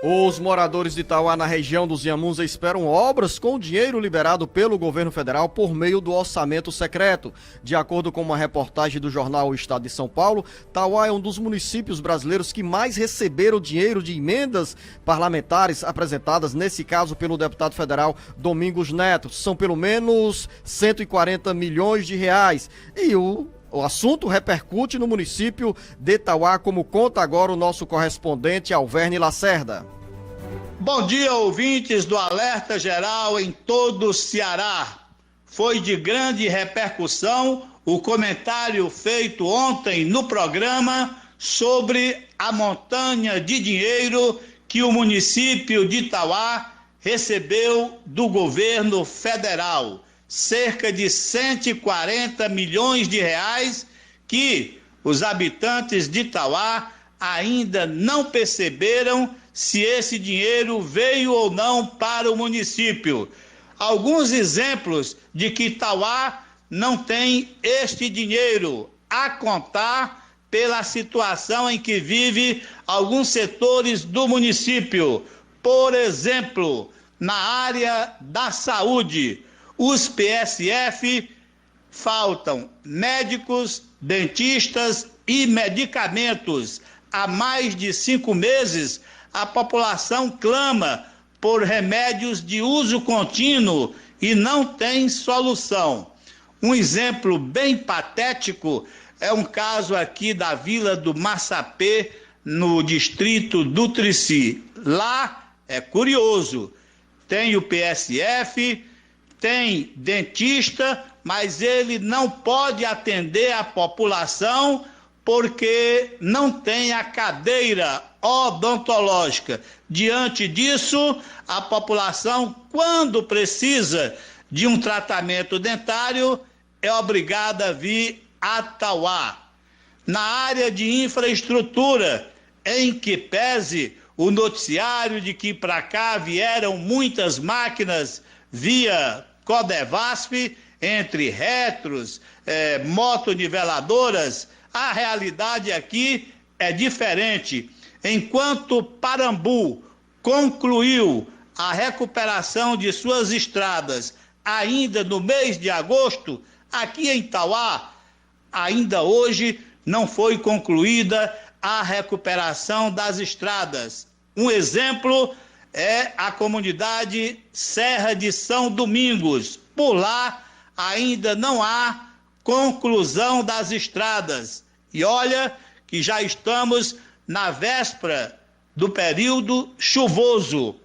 Os moradores de Itauá, na região dos Inhamuns, esperam obras com dinheiro liberado pelo governo federal por meio do orçamento secreto. De acordo com uma reportagem do jornal O Estado de São Paulo, Itauá é um dos municípios brasileiros que mais receberam dinheiro de emendas parlamentares apresentadas, nesse caso, pelo deputado federal Domingos Neto. São pelo menos 140 milhões de reais. E o assunto repercute no município de Itauá, como conta agora o nosso correspondente Alverne Lacerda. Bom dia, ouvintes do Alerta Geral em todo o Ceará. Foi de grande repercussão o comentário feito ontem no programa sobre a montanha de dinheiro que o município de Itauá recebeu do governo federal. Cerca de 140 milhões de reais que os habitantes de Itauá ainda não perceberam se esse dinheiro veio ou não para o município. Alguns exemplos de que Itauá não tem este dinheiro, a contar pela situação em que vive alguns setores do município. Por exemplo, na área da saúde, os PSF faltam médicos, dentistas e medicamentos. Há mais de 5 meses, a população clama por remédios de uso contínuo e não tem solução. Um exemplo bem patético é um caso aqui da Vila do Massapê, no distrito do Trici. Lá é curioso, tem o PSF, tem dentista, mas ele não pode atender a população porque não tem a cadeira odontológica. Diante disso, a população, quando precisa de um tratamento dentário, é obrigada a vir a Itauá. Na área de infraestrutura, em que pese o noticiário de que para cá vieram muitas máquinas via Codevasf, entre retros, motoniveladoras, a realidade aqui é diferente. Enquanto Parambu concluiu a recuperação de suas estradas ainda no mês de agosto, aqui em Itauá, ainda hoje não foi concluída a recuperação das estradas. Um exemplo é a comunidade Serra de São Domingos. Por lá ainda não há conclusão das estradas. E olha que já estamos na véspera do período chuvoso.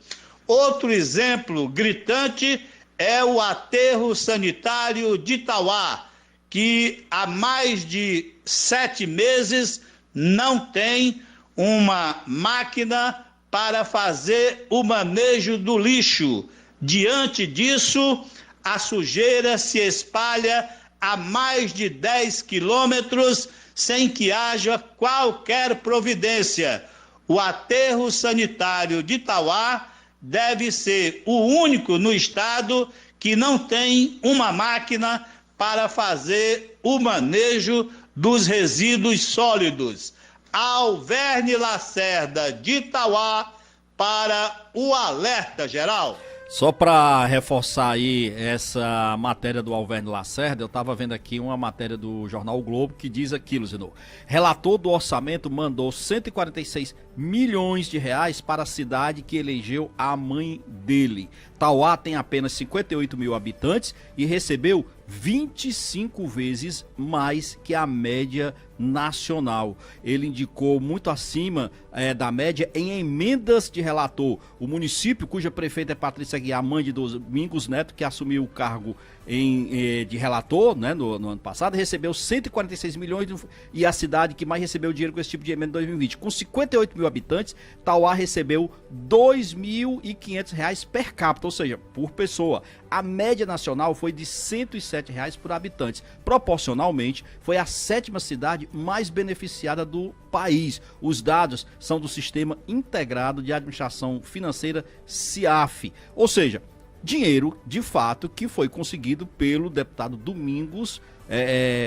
Outro exemplo gritante é o aterro sanitário de Itauá, que há mais de 7 meses não tem uma máquina para fazer o manejo do lixo. Diante disso, a sujeira se espalha a mais de 10 quilômetros sem que haja qualquer providência. O aterro sanitário de Itauá deve ser o único no estado que não tem uma máquina para fazer o manejo dos resíduos sólidos. Alverne Lacerda, de Itauá, para o Alerta Geral. Só para reforçar aí essa matéria do Alverne Lacerda, eu estava vendo aqui uma matéria do jornal O Globo que diz aquilo, Zenô. Relator do orçamento mandou 146 milhões de reais para a cidade que elegeu a mãe dele. Itauá tem apenas 58 mil habitantes e recebeu 25 vezes mais que a média nacional. Ele indicou muito acima da média em emendas de relator. O município, cuja prefeita é Patrícia Guiar, mãe de Domingos Neto, que assumiu o cargo de relator, né, no ano passado, recebeu 146 milhões e a cidade que mais recebeu dinheiro com esse tipo de emenda em 2020. Com 58 mil habitantes, Itauá recebeu R$2.500 per capita, ou seja, por pessoa. A média nacional foi de R$107 por habitante. Proporcionalmente, foi a 7ª cidade mais beneficiada do país. Os dados são do Sistema Integrado de Administração Financeira, SIAF. Ou seja, dinheiro, de fato, que foi conseguido pelo deputado Domingos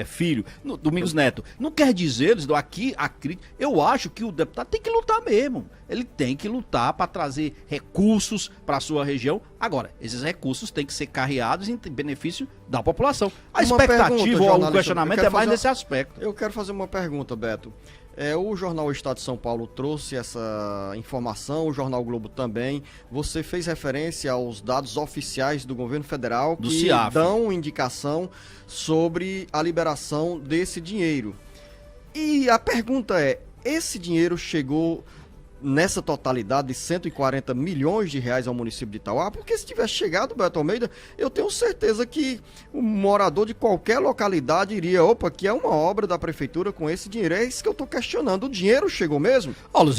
Filho, Domingos Neto. Não quer dizer, aqui a crítica, eu acho que o deputado tem que lutar mesmo. Ele tem que lutar para trazer recursos para a sua região. Agora, esses recursos têm que ser carreados em benefício da população. A expectativa ou o questionamento é mais nesse aspecto. Eu quero fazer uma pergunta, Beto. O jornal Estado de São Paulo trouxe essa informação, o jornal Globo também. Você fez referência aos dados oficiais do governo federal do que CIAF. Dão indicação sobre a liberação desse dinheiro. E a pergunta é, esse dinheiro chegou nessa totalidade de 140 milhões de reais ao município de Itauá? Porque se tivesse chegado, Beto Almeida, eu tenho certeza que o morador de qualquer localidade iria, que é uma obra da prefeitura com esse dinheiro. É isso que eu estou questionando. O dinheiro chegou mesmo?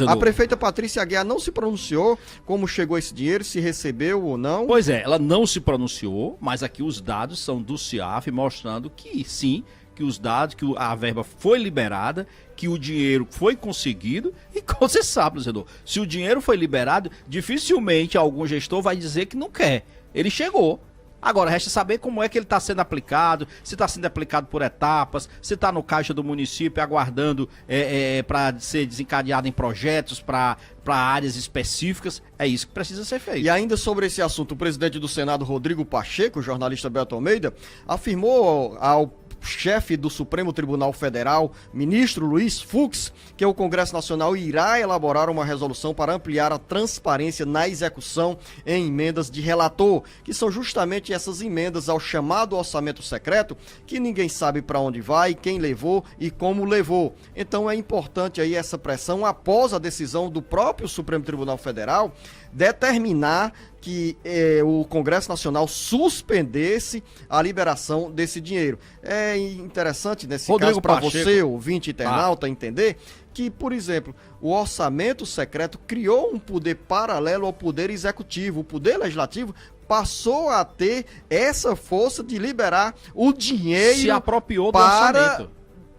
A prefeita Patrícia Aguiar não se pronunciou como chegou esse dinheiro, se recebeu ou não? Pois é, ela não se pronunciou, mas aqui os dados são do CIAF mostrando que sim, que os dados, que a verba foi liberada, que o dinheiro foi conseguido, e como você sabe, Luciano, se o dinheiro foi liberado, dificilmente algum gestor vai dizer que não quer. Ele chegou. Agora, resta saber como é que ele está sendo aplicado, se está sendo aplicado por etapas, se está no caixa do município aguardando para ser desencadeado em projetos, para áreas específicas. É isso que precisa ser feito. E ainda sobre esse assunto, o presidente do Senado, Rodrigo Pacheco, o jornalista Beto Almeida, afirmou ao chefe do Supremo Tribunal Federal, ministro Luiz Fux, que o Congresso Nacional irá elaborar uma resolução para ampliar a transparência na execução em emendas de relator, que são justamente essas emendas ao chamado orçamento secreto, que ninguém sabe para onde vai, quem levou e como levou. Então é importante aí essa pressão após a decisão do próprio Supremo Tribunal Federal determinar que o Congresso Nacional suspendesse a liberação desse dinheiro. É interessante nesse caso para você, ouvinte internauta, entender que, por exemplo, o orçamento secreto criou um poder paralelo ao poder executivo. O poder legislativo passou a ter essa força de liberar o dinheiro, se apropriou do para orçamento.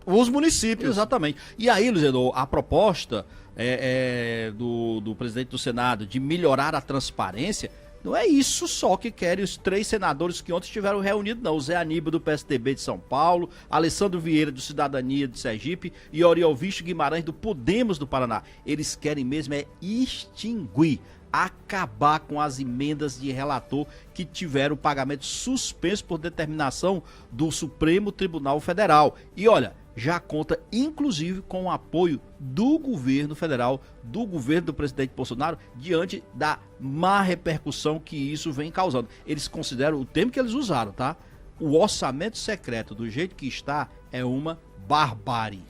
Os municípios. Exatamente. E aí, Luciano, a proposta do presidente do Senado de melhorar a transparência, não é isso só que querem os 3 senadores que ontem estiveram reunidos, não. O Zé Aníbal do PSDB de São Paulo, Alessandro Vieira do Cidadania de Sergipe e Oriolvisto Guimarães do Podemos do Paraná. Eles querem mesmo extinguir, acabar com as emendas de relator que tiveram o pagamento suspenso por determinação do Supremo Tribunal Federal. E olha, já conta inclusive com o apoio do governo federal, do governo do presidente Bolsonaro, diante da má repercussão que isso vem causando. Eles consideram o termo que eles usaram, tá? O orçamento secreto, do jeito que está, é uma barbárie.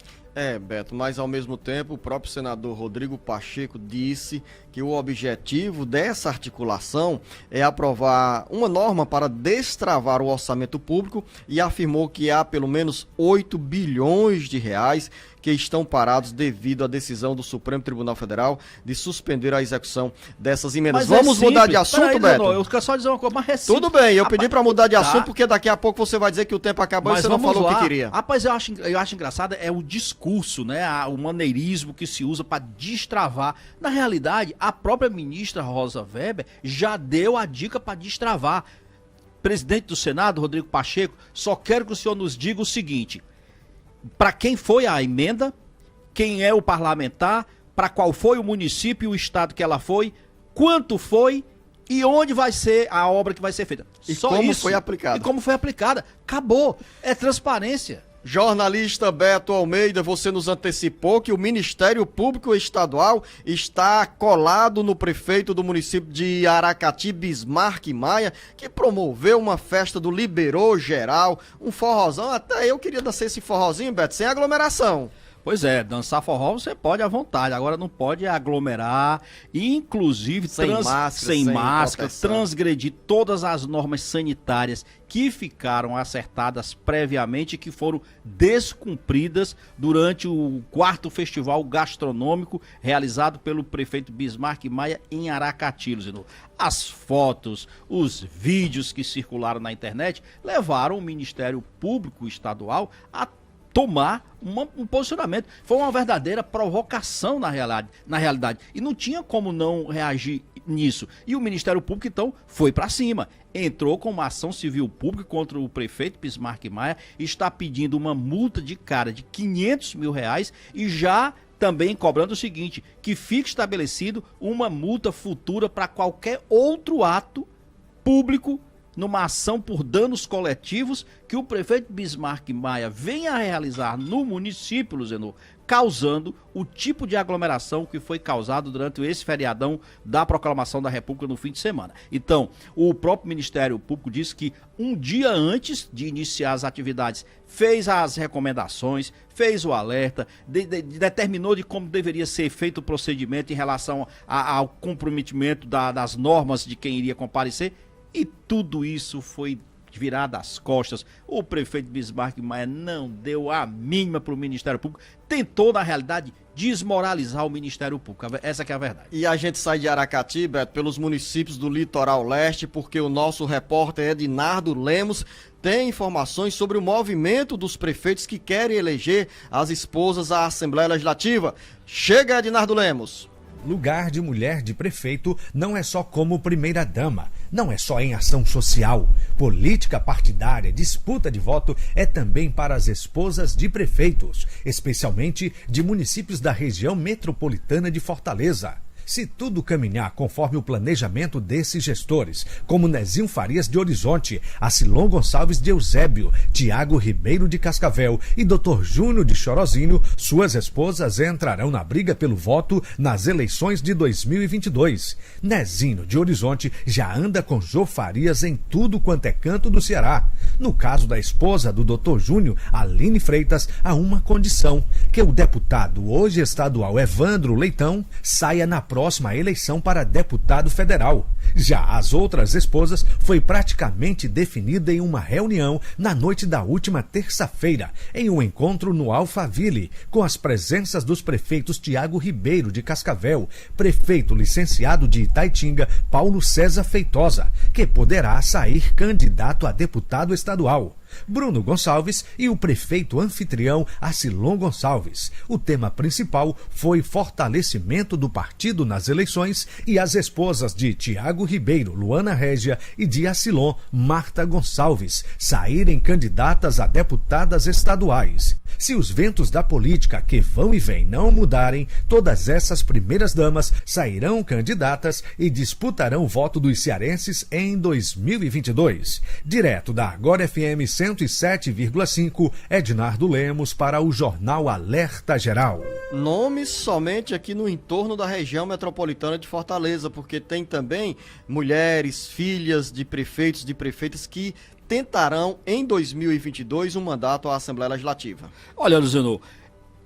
Beto, mas ao mesmo tempo o próprio senador Rodrigo Pacheco disse que o objetivo dessa articulação é aprovar uma norma para destravar o orçamento público e afirmou que há pelo menos 8 bilhões de reais que estão parados devido à decisão do Supremo Tribunal Federal de suspender a execução dessas emendas. Vamos mudar de assunto, Beto? Eu quero só dizer uma coisa, mas é simples. Tudo bem, eu pedi para mudar de assunto porque daqui a pouco você vai dizer que o tempo acabou e você não falou o que queria. Rapaz, eu acho engraçado o discurso, né? O maneirismo que se usa para destravar. Na realidade, a própria ministra Rosa Weber já deu a dica para destravar. Presidente do Senado, Rodrigo Pacheco, só quero que o senhor nos diga o seguinte: para quem foi a emenda, quem é o parlamentar, para qual foi o município e o estado que ela foi, quanto foi e onde vai ser a obra que vai ser feita. E só como isso. Foi aplicada. E como foi aplicada. Acabou. É transparência. Jornalista Beto Almeida, você nos antecipou que o Ministério Público Estadual está colado no prefeito do município de Aracati, Bismarck Maia, que promoveu uma festa do Liberou Geral, um forrozão. Até eu queria dançar esse forrozinho, Beto, sem aglomeração. Pois é, dançar forró você pode à vontade, agora não pode aglomerar, inclusive sem máscara, transgredir todas as normas sanitárias que ficaram acertadas previamente e que foram descumpridas durante o 4º Festival Gastronômico realizado pelo prefeito Bismarck Maia em Aracati. As fotos, os vídeos que circularam na internet levaram o Ministério Público Estadual a tomar um posicionamento. Foi uma verdadeira provocação na realidade. E não tinha como não reagir nisso. E o Ministério Público, então, foi para cima. Entrou com uma ação civil pública contra o prefeito Bismarck Maia, está pedindo uma multa de cara de R$500 mil e já também cobrando o seguinte, que fique estabelecido uma multa futura para qualquer outro ato público numa ação por danos coletivos que o prefeito Bismarck Maia venha a realizar no município, Luzenor, causando o tipo de aglomeração que foi causado durante esse feriadão da proclamação da República no fim de semana. Então, o próprio Ministério Público disse que um dia antes de iniciar as atividades, fez as recomendações, fez o alerta, determinou de como deveria ser feito o procedimento em relação ao comprometimento das normas de quem iria comparecer. E tudo isso foi virado às costas. O prefeito Bismarck Maia não deu a mínima para o Ministério Público. Tentou, na realidade, desmoralizar o Ministério Público. Essa que é a verdade. E a gente sai de Aracati, Beto, pelos municípios do Litoral Leste, porque o nosso repórter Ednardo Lemos tem informações sobre o movimento dos prefeitos que querem eleger as esposas à Assembleia Legislativa. Chega, Ednardo Lemos. Lugar de mulher de prefeito não é só como primeira-dama, não é só em ação social. Política partidária, disputa de voto é também para as esposas de prefeitos, especialmente de municípios da região metropolitana de Fortaleza. Se tudo caminhar conforme o planejamento desses gestores, como Nezinho Farias de Horizonte, Acilon Gonçalves de Eusébio, Tiago Ribeiro de Cascavel e Dr. Júnior de Chorozinho, suas esposas entrarão na briga pelo voto nas eleições de 2022. Nezinho de Horizonte já anda com Jô Farias em tudo quanto é canto do Ceará. No caso da esposa do Dr. Júnior, Aline Freitas, há uma condição, que o deputado hoje estadual Evandro Leitão saia na próxima eleição para deputado federal. Já as outras esposas foi praticamente definida em uma reunião na noite da última terça-feira, em um encontro no Alphaville, com as presenças dos prefeitos Tiago Ribeiro de Cascavel, prefeito licenciado de Itaitinga, Paulo César Feitosa, que poderá sair candidato a deputado estadual, Bruno Gonçalves e o prefeito anfitrião Acilon Gonçalves. O tema principal foi fortalecimento do partido nas eleições e as esposas de Tiago Ribeiro, Luana Régia, e de Acilon, Marta Gonçalves, saírem candidatas a deputadas estaduais. Se os ventos da política que vão e vêm não mudarem, todas essas primeiras damas sairão candidatas e disputarão o voto dos cearenses em 2022. Direto da Agora FM 107,5, Ednardo Lemos para o Jornal Alerta Geral. Nomes somente aqui no entorno da região metropolitana de Fortaleza, porque tem também mulheres, filhas de prefeitos, de prefeitas que tentarão em 2022 um mandato à Assembleia Legislativa. Olha, Luciano,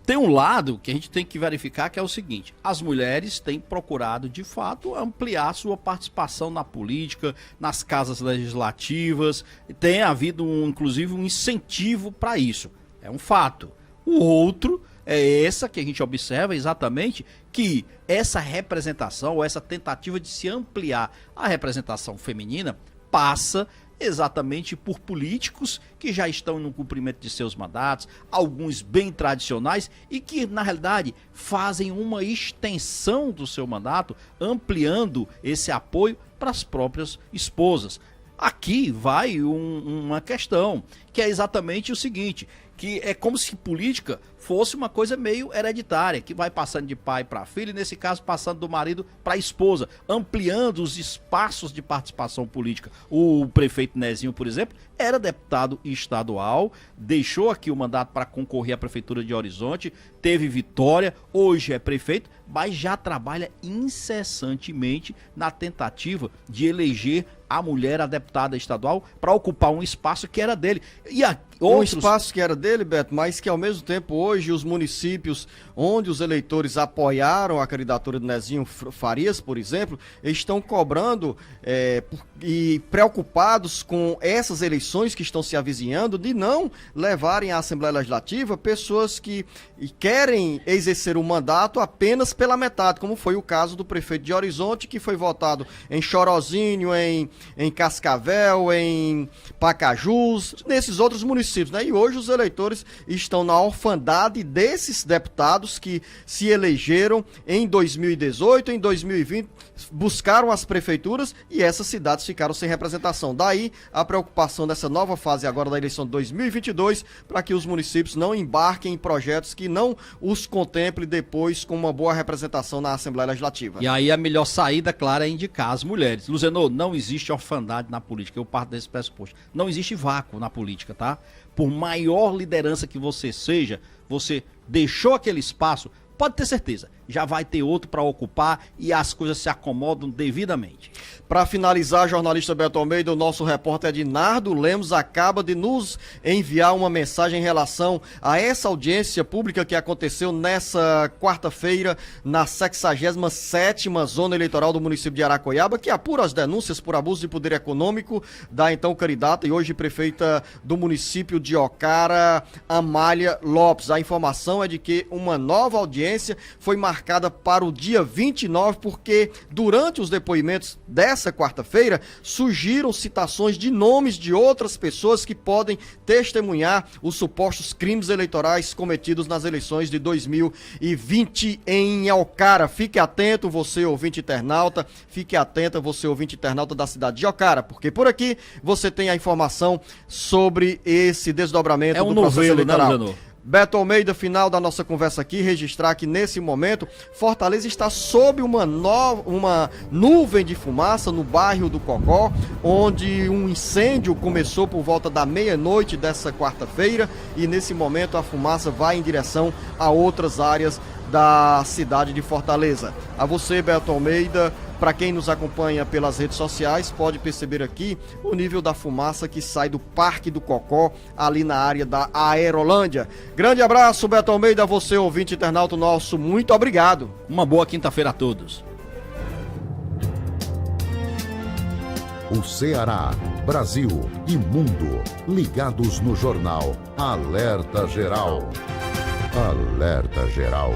tem um lado que a gente tem que verificar, que é o seguinte: as mulheres têm procurado, de fato, ampliar sua participação na política, nas casas legislativas, tem havido, inclusive, um incentivo para isso. É um fato. O outro é essa que a gente observa exatamente, que essa representação, ou essa tentativa de se ampliar a representação feminina, passa exatamente por políticos que já estão no cumprimento de seus mandatos, alguns bem tradicionais e que, na realidade, fazem uma extensão do seu mandato, ampliando esse apoio para as próprias esposas. Aqui vai uma questão, que é exatamente o seguinte, que é como se política fosse uma coisa meio hereditária, que vai passando de pai para filho, e nesse caso passando do marido para a esposa, ampliando os espaços de participação política. O prefeito Nezinho, por exemplo, era deputado estadual, deixou aqui o mandato para concorrer à prefeitura de Horizonte, teve vitória, hoje é prefeito, mas já trabalha incessantemente na tentativa de eleger a mulher a deputada estadual para ocupar um espaço que era dele. E um espaço que era dele, Beto, mas que ao mesmo tempo hoje os municípios onde os eleitores apoiaram a candidatura de Nezinho Farias, por exemplo, estão cobrando e preocupados com essas eleições que estão se avizinhando, de não levarem à Assembleia Legislativa pessoas que querem exercer o mandato apenas pela metade, como foi o caso do prefeito de Horizonte, que foi votado em Chorozinho, em Cascavel, em Pacajus, nesses outros municípios, né? E hoje os eleitores eleitores estão na orfandade desses deputados que se elegeram em 2018, em 2020, buscaram as prefeituras e essas cidades ficaram sem representação. Daí a preocupação dessa nova fase agora da eleição de 2022, para que os municípios não embarquem em projetos que não os contemple depois com uma boa representação na Assembleia Legislativa. E aí a melhor saída, claro, é indicar as mulheres. Luzenor, não existe orfandade na política, eu parto desse pressuposto. Não existe vácuo na política, tá? Por maior liderança que você seja, você deixou aquele espaço, pode ter certeza, já vai ter outro para ocupar e as coisas se acomodam devidamente. Para finalizar, jornalista Beto Almeida, o nosso repórter Ednardo Lemos acaba de nos enviar uma mensagem em relação a essa audiência pública que aconteceu nessa quarta-feira na 67ª Zona Eleitoral do município de Aracoiaba, que apura as denúncias por abuso de poder econômico da então candidata e hoje prefeita do município de Ocara, Amália Lopes. A informação é de que uma nova audiência foi marcada para o dia 29, porque durante os depoimentos dessa quarta-feira surgiram citações de nomes de outras pessoas que podem testemunhar os supostos crimes eleitorais cometidos nas eleições de 2020 em Ocara. Fique atento, você ouvinte internauta, fique atenta, você ouvinte internauta da cidade de Ocara, porque por aqui você tem a informação sobre esse desdobramento do processo eleitoral. Né, Beto Almeida, final da nossa conversa aqui, registrar que nesse momento Fortaleza está sob uma nuvem de fumaça no bairro do Cocó, onde um incêndio começou por volta da meia-noite dessa quarta-feira e nesse momento a fumaça vai em direção a outras áreas da cidade de Fortaleza. A você, Beto Almeida, para quem nos acompanha pelas redes sociais, pode perceber aqui o nível da fumaça que sai do Parque do Cocó, ali na área da Aerolândia. Grande abraço, Beto Almeida, você, ouvinte internauta nosso, muito obrigado. Uma boa quinta-feira a todos. O Ceará, Brasil e mundo ligados no jornal Alerta Geral. Alerta Geral.